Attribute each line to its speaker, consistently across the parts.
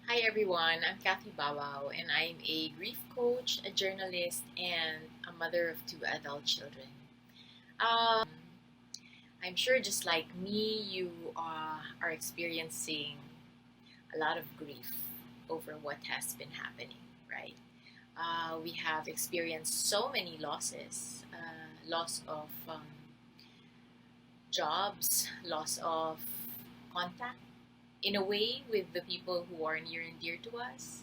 Speaker 1: Hi everyone, I'm Cathy Babao and I'm a grief coach, a journalist, and a mother of two adult children. I'm sure just like me, you are experiencing a lot of grief over what has been happening, right? We have experienced so many losses, loss of jobs, loss of contact in a way with the people who are near and dear to us.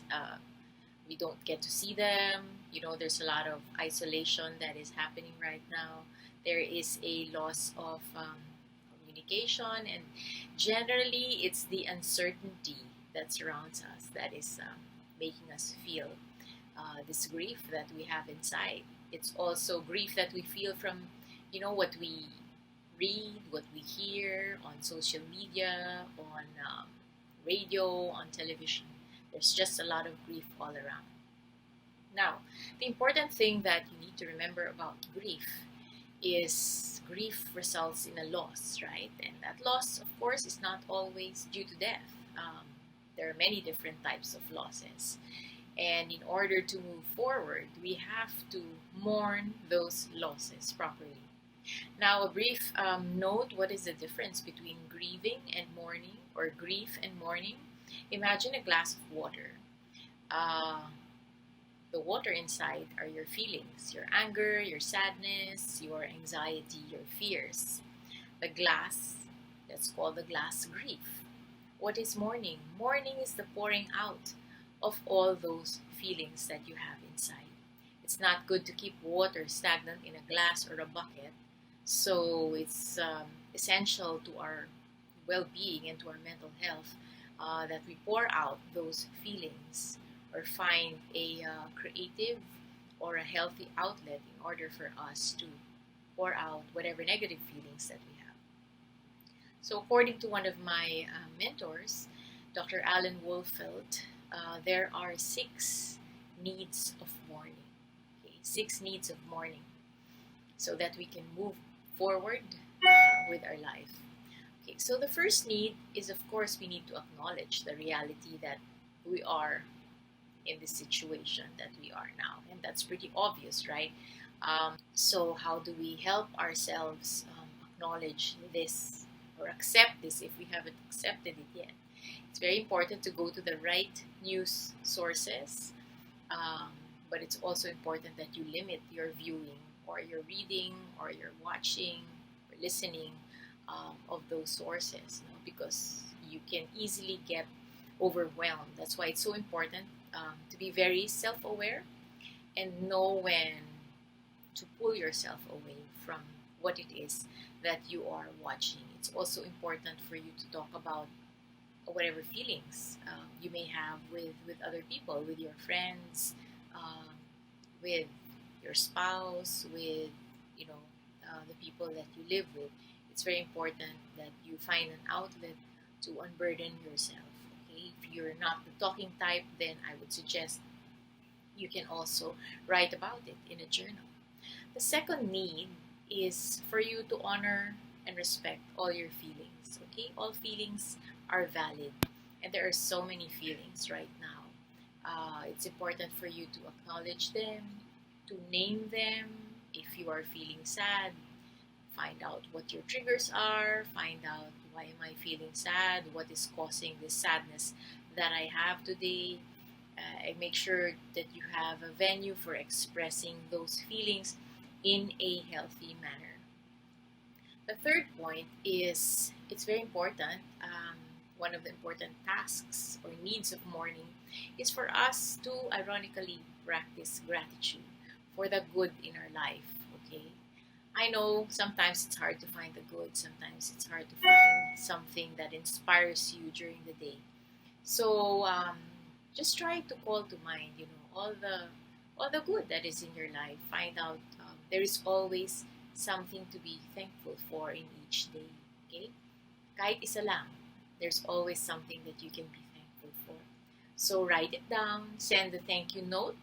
Speaker 1: We don't get to see them. There's a lot of isolation that is happening right now. There is a loss of communication, and generally, it's the uncertainty that surrounds us that is making us feel this grief that we have inside. It's also grief that we feel from, what we read, what we hear on social media, on radio, on television. There's just a lot of grief all around. Now, the important thing that you need to remember about grief is grief results in a loss, right? And that loss, of course, is not always due to death. There are many different types of losses. And in order to move forward, we have to mourn those losses properly. Now, a brief note: what is the difference between grieving and mourning, or grief and mourning? Imagine a glass of water. Uh, the water inside are your feelings, your anger, your sadness, your anxiety, your fears. The glass, that's called the glass grief. What is mourning? Mourning is the pouring out of all those feelings that you have inside. It's not good to keep water stagnant in a glass or a bucket. So it's essential to our well being and to our mental health that we pour out those feelings or find a creative or a healthy outlet in order for us to pour out whatever negative feelings that we have. So, according to one of my mentors, Dr. Alan Wolfelt, there are six needs of mourning. Okay, six needs of mourning, so that we can move forward with our life. Okay, so the first need is, of course, we need to acknowledge the reality that we are in this situation that we are now, and that's pretty obvious, right? So, how do we help ourselves acknowledge this or accept this if we haven't accepted it yet? It's very important to go to the right news sources, um, but it's also important that you limit your viewing or your reading or your watching or listening of those sources, because you can easily get overwhelmed. That's why it's so important to be very self aware and know when to pull yourself away from what it is that you are watching. It's also important for you to talk about whatever feelings you may have with other people, with your friends, um, with your spouse, with the people that you live with. It's very important that you find an outlet to unburden yourself. Okay, if you're not the talking type, then I would suggest you can also write about it in a journal. The second need is for you to honor and respect all your feelings. Okay, all feelings are valid, and there are so many feelings right now. It's important for you to acknowledge them, to name them. If you are feeling sad, find out what your triggers are, find out why am I feeling sad, what is causing this sadness that I have today, and make sure that you have a venue for expressing those feelings in a healthy manner. The third point is it's very important. One of the important tasks or needs of mourning is for us to ironically practice gratitude for the good in our life. Okay, I know sometimes it's hard to find the good, sometimes it's hard to find something that inspires you during the day. So just try to call to mind, all the good that is in your life. Find out there is always something to be thankful for in each day. Okay, kahit isa lang, there's always something that you can be thankful for. So write it down, send a thank you note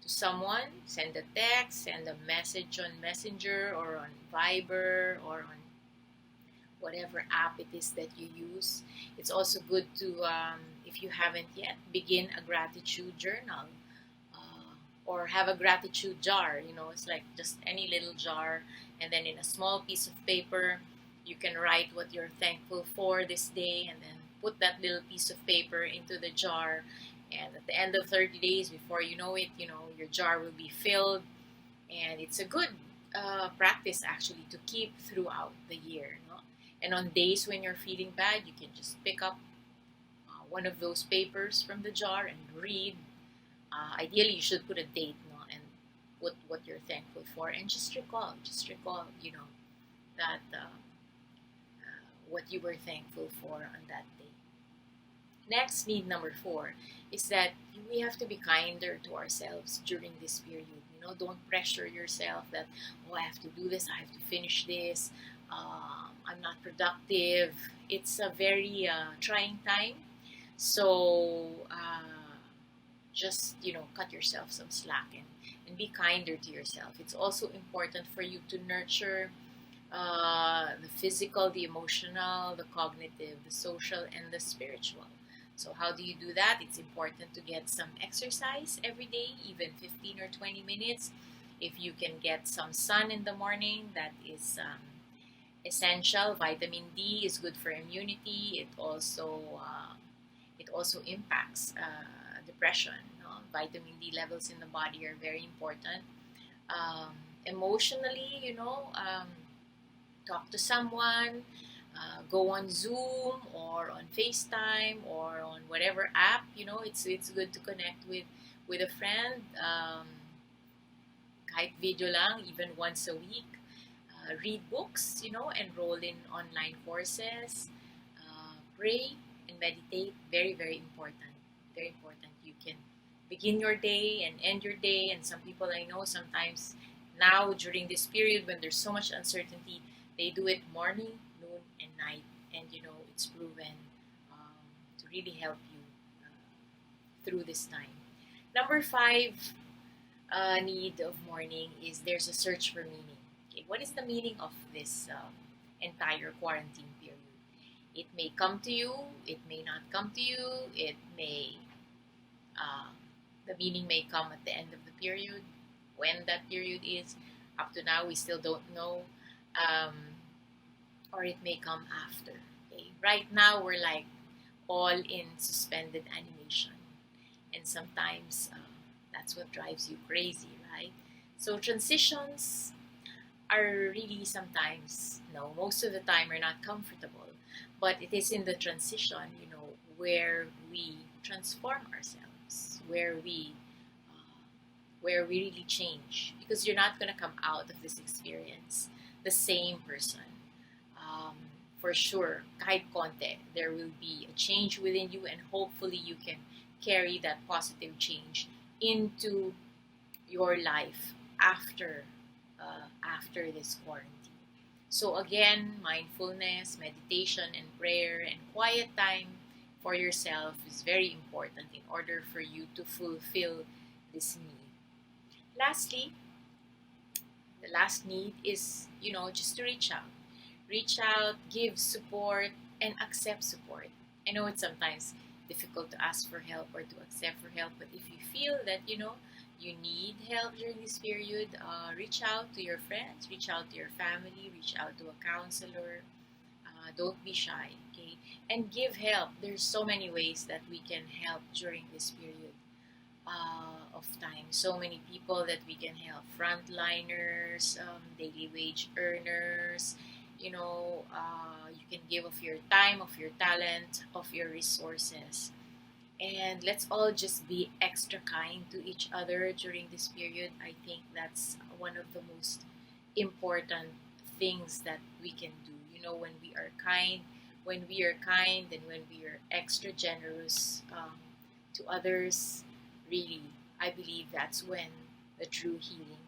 Speaker 1: to someone, send a text, send a message on Messenger or on Viber or on whatever app it is that you use. It's also good to, if you haven't yet, begin a gratitude journal, or have a gratitude jar. It's like just any little jar, and then in a small piece of paper, you can write what you're thankful for this day, and then put that little piece of paper into the jar. And at the end of 30 days, before you know it, your jar will be filled. And it's a good practice actually to keep throughout the year. And on days when you're feeling bad, you can just pick up one of those papers from the jar and read. Ideally, you should put a date, and put what you're thankful for, and just recall, that what you were thankful for on that day. Next, need number 4 is that we have to be kinder to ourselves during this period. Don't pressure yourself that, oh, I have to do this, I have to finish this, I'm not productive. It's a very trying time. So just, cut yourself some slack, and be kinder to yourself. It's also important for you to nurture the physical, the emotional, the cognitive, the social, and the spiritual. So how do you do that? It's important to get some exercise every day, even 15 or 20 minutes. If you can get some sun in the morning, that is essential. Vitamin D is good for immunity. It also impacts depression. Vitamin D levels in the body are very important. Emotionally, talk to someone, go on Zoom or on FaceTime or on whatever app. It's good to connect with a friend, kahit video lang, even once a week. Read books, enroll in online courses, pray and meditate. Very, very important. Very important. You can begin your day and end your day. And some people I know sometimes now during this period when there's so much uncertainty, they do it morning, noon, and night. And it's proven to really help you through this time. Number 5 need of mourning is there's a search for meaning. Okay, what is the meaning of this entire quarantine period? It may come to you, it may not come to you, uh, the meaning may come at the end of the period. When that period is, up to now, we still don't know. Um, or it may come after. Okay? Right now, we're like all in suspended animation. And sometimes that's what drives you crazy, right? So transitions are really sometimes, no, most of the time are not comfortable. But it is in the transition, where we transform ourselves, where we really change. Because you're not going to come out of this experience the same person. Um, for sure, kahit konti, there will be a change within you, and hopefully you can carry that positive change into your life after this quarantine. So again, mindfulness, meditation, and prayer, and quiet time for yourself is very important in order for you to fulfill this need. Lastly, the last need is, just to reach out. Reach out, give support, and accept support. I know it's sometimes difficult to ask for help or to accept for help, but if you feel that, you need help during this period, reach out to your friends, reach out to your family, reach out to a counselor. Don't be shy, okay? And give help. There's so many ways that we can help during this period of time. So many people that we can help. Frontliners, daily wage earners. You can give of your time, of your talent, of your resources. And let's all just be extra kind to each other during this period. I think that's one of the most important things that we can do. When we are kind and when we are extra generous to others, really, I believe that's when the true healing